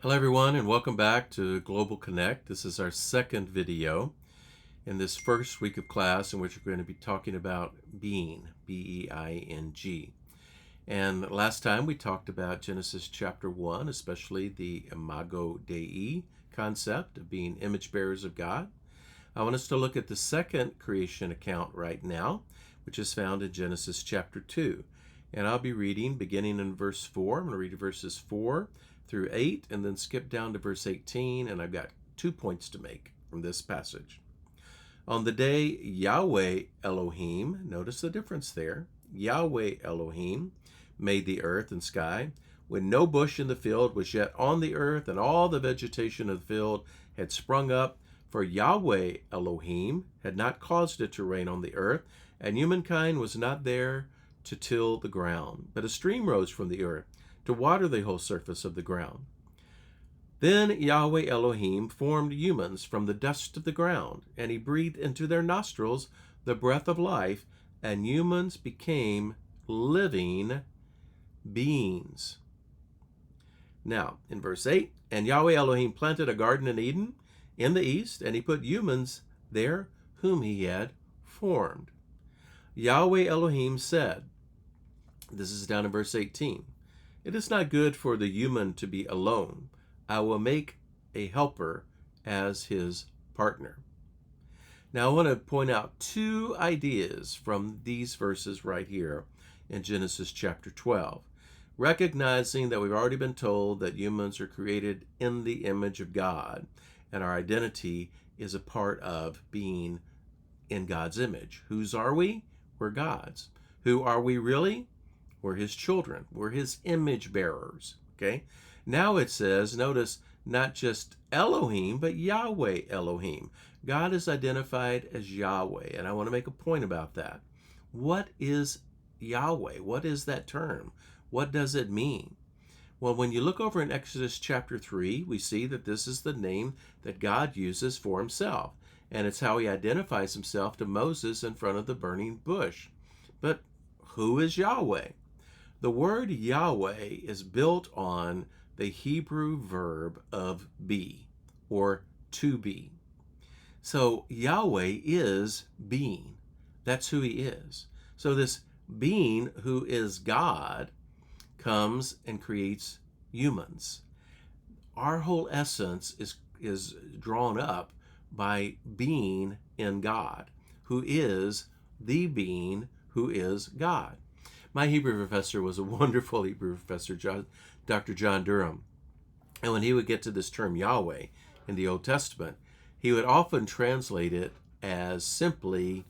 Hello everyone and welcome back to Global Connect. This is our second video in this first week of class in which we're going to be talking about being, B-E-I-N-G. And last time we talked about Genesis chapter 1, especially the Imago Dei concept of being image bearers of God. I want us to look at the second creation account right now, which is found in Genesis chapter 2. And I'll be reading beginning in verse 4. I'm going to read verses 4 through 8 and then skip down to verse 18, and I've got 2 points to make from this passage. On the day Yahweh Elohim, notice the difference there, Yahweh Elohim made the earth and sky, when no bush in the field was yet on the earth, and all the vegetation of the field had sprung up, for Yahweh Elohim had not caused it to rain on the earth, and humankind was not there to till the ground. But a stream rose from the earth to water the whole surface of the ground. Then Yahweh Elohim formed humans from the dust of the ground, and he breathed into their nostrils the breath of life, and humans became living beings. Now, in verse 8, and Yahweh Elohim planted a garden in Eden in the east, and he put humans there whom he had formed. Yahweh Elohim said, this is down in verse 18, it is not good for the human to be alone. I will make a helper as his partner. Now I want to point out two ideas from these verses right here in Genesis chapter 12. Recognizing that we've already been told that humans are created in the image of God, and our identity is a part of being in God's image. Whose are we? We're God's. Who are we really? We're his children. We're his image bearers. Okay? Now it says, notice, not just Elohim, but Yahweh Elohim. God is identified as Yahweh, and I want to make a point about that. What is Yahweh? What is that term? What does it mean? Well, when you look over in Exodus chapter 3, we see that this is the name that God uses for himself, and it's how he identifies himself to Moses in front of the burning bush. But who is Yahweh? The word Yahweh is built on the Hebrew verb of be, or to be. So Yahweh is being. That's who he is. So this being who is God comes and creates humans. Our whole essence is drawn up by being in God, who is the being who is God. My Hebrew professor was a wonderful Hebrew professor, Dr. John Durham. And when he would get to this term Yahweh in the Old Testament, he would often translate it as simply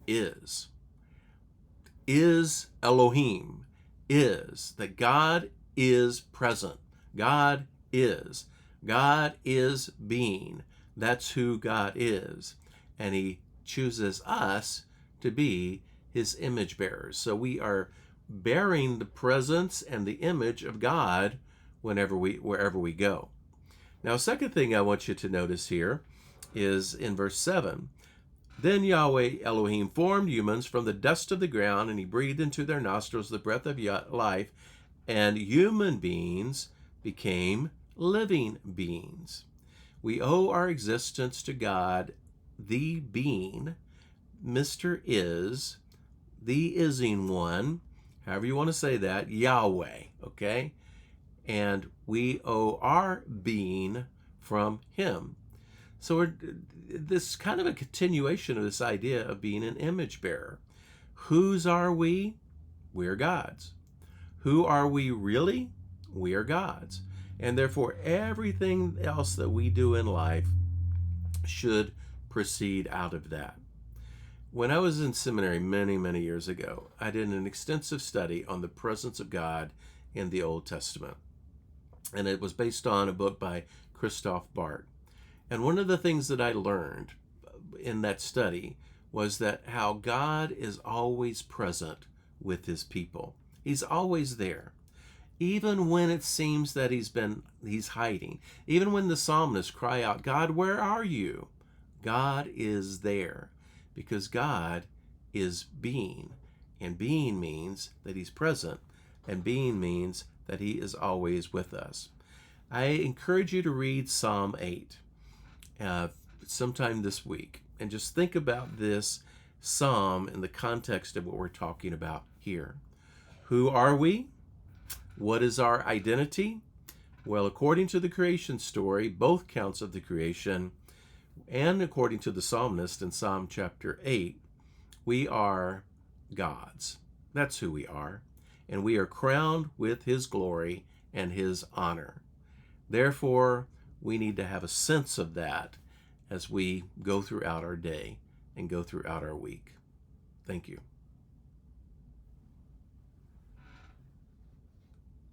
is. Is Elohim. Is. That God is present. God is. God is being. That's who God is. And he chooses us to be his image bearers. So we are bearing the presence and the image of God wherever we go. Now, second thing I want you to notice here is in verse 7. Then Yahweh Elohim formed humans from the dust of the ground, and he breathed into their nostrils the breath of life, and human beings became living beings. We owe our existence to God, the being, Mr. Is, the ising one, however you want to say that, Yahweh, okay? And we owe our being from him. So this is kind of a continuation of this idea of being an image bearer. Whose are we? We're God's. Who are we really? We are God's. And therefore, everything else that we do in life should proceed out of that. When I was in seminary many, many years ago, I did an extensive study on the presence of God in the Old Testament. And it was based on a book by Christoph Barth. And one of the things that I learned in that study was that how God is always present with his people. He's always there. Even when it seems that he's hiding. Even when the psalmists cry out, God, where are you? God is there. Because God is being. And being means that he's present. And being means that he is always with us. I encourage you to read Psalm 8 sometime this week and just think about this psalm in the context of what we're talking about here. Who are we? What is our identity? Well, according to the creation story, both counts of the creation, and according to the psalmist in Psalm chapter 8, we are God's. That's who we are. And we are crowned with His glory and His honor. Therefore, we need to have a sense of that as we go throughout our day and go throughout our week. Thank you.